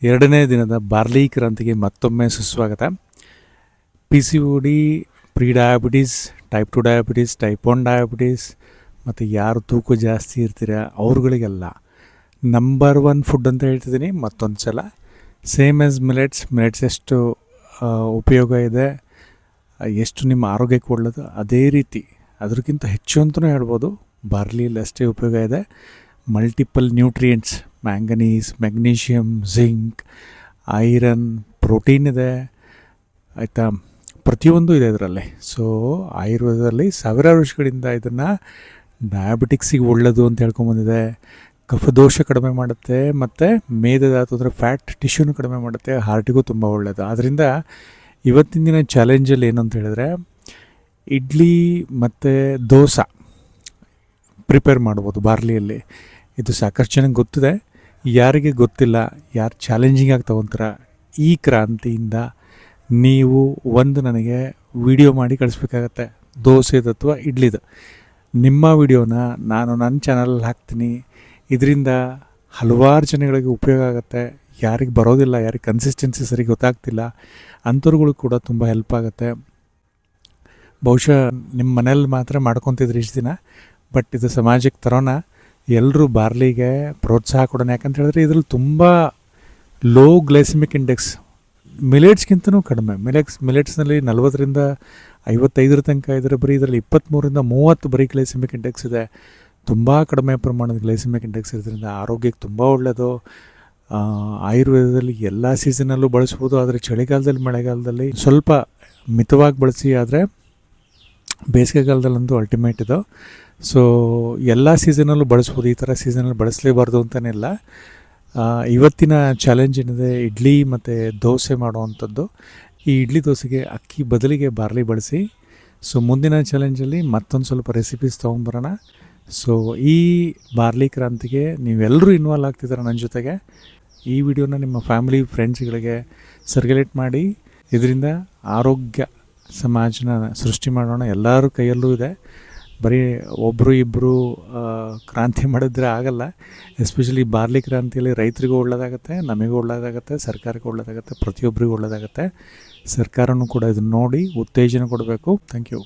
ಎರಡನೇ ದಿನದ ಬಾರ್ಲಿ ಕ್ರಾಂತಿಗೆ ಮತ್ತೊಮ್ಮೆ ಸುಸ್ವಾಗತ. P C O D, pre diabetes, type 2 diabetes, type 1 diabetes ಮತ್ತು ಯಾರು ತೂಕ ಜಾಸ್ತಿ ಇರ್ತೀರ ಅವ್ರುಗಳಿಗೆಲ್ಲ ನಂಬರ್ 1 ಫುಡ್ ಅಂತ ಹೇಳ್ತಿದ್ದೀನಿ. ಮತ್ತೊಂದು ಸಲ ಸೇಮ್ ಆ್ಯಸ್ ಮಿಲೆಟ್ಸ್ ಎಷ್ಟು ಉಪಯೋಗ ಇದೆ, ಎಷ್ಟು ನಿಮ್ಮ ಆರೋಗ್ಯಕ್ಕೆ ಒಳ್ಳೆಯದು, ಅದೇ ರೀತಿ ಅದಕ್ಕಿಂತ ಹೆಚ್ಚು ಅಂತಲೂ ಹೇಳ್ಬೋದು ಬಾರ್ಲಿಯಲ್ಲಿ ಅಷ್ಟೇ ಉಪಯೋಗ ಇದೆ. Multiple nutrients, manganese, magnesium, zinc, iron, protein ಇದೆ, ಆಯಿತಾ, ಪ್ರತಿಯೊಂದು ಇದೆ ಇದರಲ್ಲಿ. ಸೊ ಆಯುರ್ವೇದದಲ್ಲಿ ಸಾವಿರಾರು ವರ್ಷಗಳಿಂದ ಇದನ್ನು ಡಯಾಬಿಟಿಕ್ಸಿಗೆ ಒಳ್ಳೆಯದು ಅಂತ ಹೇಳ್ಕೊಂಬಂದಿದೆ. ಕಫದೋಷ ಕಡಿಮೆ ಮಾಡುತ್ತೆ ಮತ್ತು ಮೇದಧಾತು ಅಂದರೆ ಫ್ಯಾಟ್ ಟಿಶ್ಯೂನು ಕಡಿಮೆ ಮಾಡುತ್ತೆ, ಹಾರ್ಟಿಗೂ ತುಂಬ ಒಳ್ಳೆಯದು. ಆದ್ದರಿಂದ ಇವತ್ತಿನ ದಿನ ಚಾಲೆಂಜಲ್ಲಿ ಏನು ಅಂತ ಹೇಳಿದ್ರೆ, ಇಡ್ಲಿ ಮತ್ತು ದೋಸೆ ಪ್ರಿಪೇರ್ ಮಾಡ್ಬೋದು ಬಾರ್ಲಿಯಲ್ಲಿ. ಇದು ಸಾಕಷ್ಟು ಜನಕ್ಕೆ ಗೊತ್ತಿದೆ. ಯಾರಿಗೆ ಗೊತ್ತಿಲ್ಲ, ಯಾರು ಚಾಲೆಂಜಿಂಗ್ ಆಗಿ ತೊಗೊತಾರ, ಈ ಕ್ರಾಂತಿಯಿಂದ ನೀವು ಒಂದು ನನಗೆ ವಿಡಿಯೋ ಮಾಡಿ ಕಳಿಸ್ಬೇಕಾಗತ್ತೆ, ದೋಸೆದು ಅಥವಾ ಇಡ್ಲಿದು. ನಿಮ್ಮ ವಿಡಿಯೋನ ನಾನು ನನ್ನ ಚಾನಲಲ್ಲಿ ಹಾಕ್ತೀನಿ. ಇದರಿಂದ ಹಲವಾರು ಜನಗಳಿಗೆ ಉಪಯೋಗ ಆಗುತ್ತೆ. ಯಾರಿಗೆ ಬರೋದಿಲ್ಲ, ಯಾರಿಗೆ ಕನ್ಸಿಸ್ಟೆನ್ಸಿ ಸರಿ ಗೊತ್ತಾಗ್ತಿಲ್ಲ ಅಂಥವ್ರುಗಳಿಗೆ ಕೂಡ ತುಂಬ ಹೆಲ್ಪ್ ಆಗುತ್ತೆ. ಬಹುಶಃ ನಿಮ್ಮ ಮನೇಲಿ ಮಾತ್ರ ಮಾಡ್ಕೊತಿದ್ರಿ ಇಷ್ಟು ದಿನ, ಬಟ್ ಇದು ಸಮಾಜಕ್ಕೆ ತರೋಣ. ಎಲ್ಲರೂ ಬಾರ್ಲಿಗೆ ಪ್ರೋತ್ಸಾಹ ಕೊಡೋಣ. ಯಾಕಂತ ಹೇಳಿದ್ರೆ ಇದರಲ್ಲಿ ತುಂಬ ಲೋ ಗ್ಲೈಸಿಮಿಕ್ ಇಂಡೆಕ್ಸ್, ಮಿಲೆಟ್ಸ್ಗಿಂತನೂ ಕಡಿಮೆ. ಮಿಲೆಟ್ಸ್ನಲ್ಲಿ 40ರಿಂದ 55 ತನಕ ಇದ್ದರೆ, ಬರೀ ಇದರಲ್ಲಿ 23ರಿಂದ 30 ಬರೀ ಗ್ಲೈಸಿಮಿಕ್ ಇಂಡೆಕ್ಸ್ ಇದೆ. ತುಂಬ ಕಡಿಮೆ ಪ್ರಮಾಣದ ಗ್ಲೈಸಿಮಿಕ್ ಇಂಡೆಕ್ಸ್ ಇರೋದ್ರಿಂದ ಆರೋಗ್ಯಕ್ಕೆ ತುಂಬ ಒಳ್ಳೆಯದು. ಆಯುರ್ವೇದದಲ್ಲಿ ಎಲ್ಲ ಸೀಸನಲ್ಲೂ ಬಳಸ್ಬೋದು, ಆದರೆ ಚಳಿಗಾಲದಲ್ಲಿ, ಮಳೆಗಾಲದಲ್ಲಿ ಸ್ವಲ್ಪ ಮಿತವಾಗಿ ಬಳಸಿ. ಆದರೆ ಬೇಸಿಗೆಗಾಲದಲ್ಲಂತೂ ಅಲ್ಟಿಮೇಟ್ ಇದು. ಸೊ ಎಲ್ಲ ಸೀಸನಲ್ಲೂ ಬಳಸ್ಬೋದು, ಈ ಥರ ಸೀಸನಲ್ಲಿ ಬಳಸಲೇಬಾರ್ದು ಅಂತಲೇ. ಇವತ್ತಿನ ಚಾಲೆಂಜ್ ಏನಿದೆ, ಇಡ್ಲಿ ಮತ್ತು ದೋಸೆ ಮಾಡುವಂಥದ್ದು. ಈ ಇಡ್ಲಿ ದೋಸೆಗೆ ಅಕ್ಕಿ ಬದಲಿಗೆ ಬಾರ್ಲಿ ಬಳಸಿ. ಸೊ ಮುಂದಿನ ಚಾಲೆಂಜಲ್ಲಿ ಮತ್ತೊಂದು ಸ್ವಲ್ಪ ರೆಸಿಪೀಸ್ ತೊಗೊಂಬರೋಣ. ಸೊ ಈ ಬಾರ್ಲಿ ಕ್ರಾಂತಿಗೆ ನೀವೆಲ್ಲರೂ ಇನ್ವಾಲ್ವ್ ಆಗ್ತಿದ್ದಾರೆ ನನ್ನ ಜೊತೆಗೆ. ಈ ವಿಡಿಯೋನ ನಿಮ್ಮ ಫ್ಯಾಮಿಲಿ ಫ್ರೆಂಡ್ಸ್ಗಳಿಗೆ ಸರ್ಕ್ಯುಲೇಟ್ ಮಾಡಿ. ಇದರಿಂದ ಆರೋಗ್ಯ ಸಮಾಜನ ಸೃಷ್ಟಿ ಮಾಡೋಣ. ಎಲ್ಲರ ಕೈಯಲ್ಲೂ ಇದೆ. ಬರೀ ಒಬ್ಬರು ಇಬ್ಬರು ಕ್ರಾಂತಿ ಮಾಡಿದ್ರೆ ಆಗಲ್ಲ. ಎಸ್ಪೆಷಲಿ ಬಾರ್ಲಿ ಕ್ರಾಂತಿಯಲ್ಲಿ ರೈತರಿಗೂ ಒಳ್ಳೆಯದಾಗುತ್ತೆ, ನಮಗೂ ಒಳ್ಳೆಯದಾಗುತ್ತೆ, ಸರ್ಕಾರಕ್ಕೆ ಒಳ್ಳೆಯದಾಗುತ್ತೆ, ಪ್ರತಿಯೊಬ್ಬರಿಗೂ ಒಳ್ಳೆಯದಾಗುತ್ತೆ. ಸರ್ಕಾರನೂ ಕೂಡ ಇದನ್ನು ನೋಡಿ ಉತ್ತೇಜನ ಕೊಡಬೇಕು. Thank you.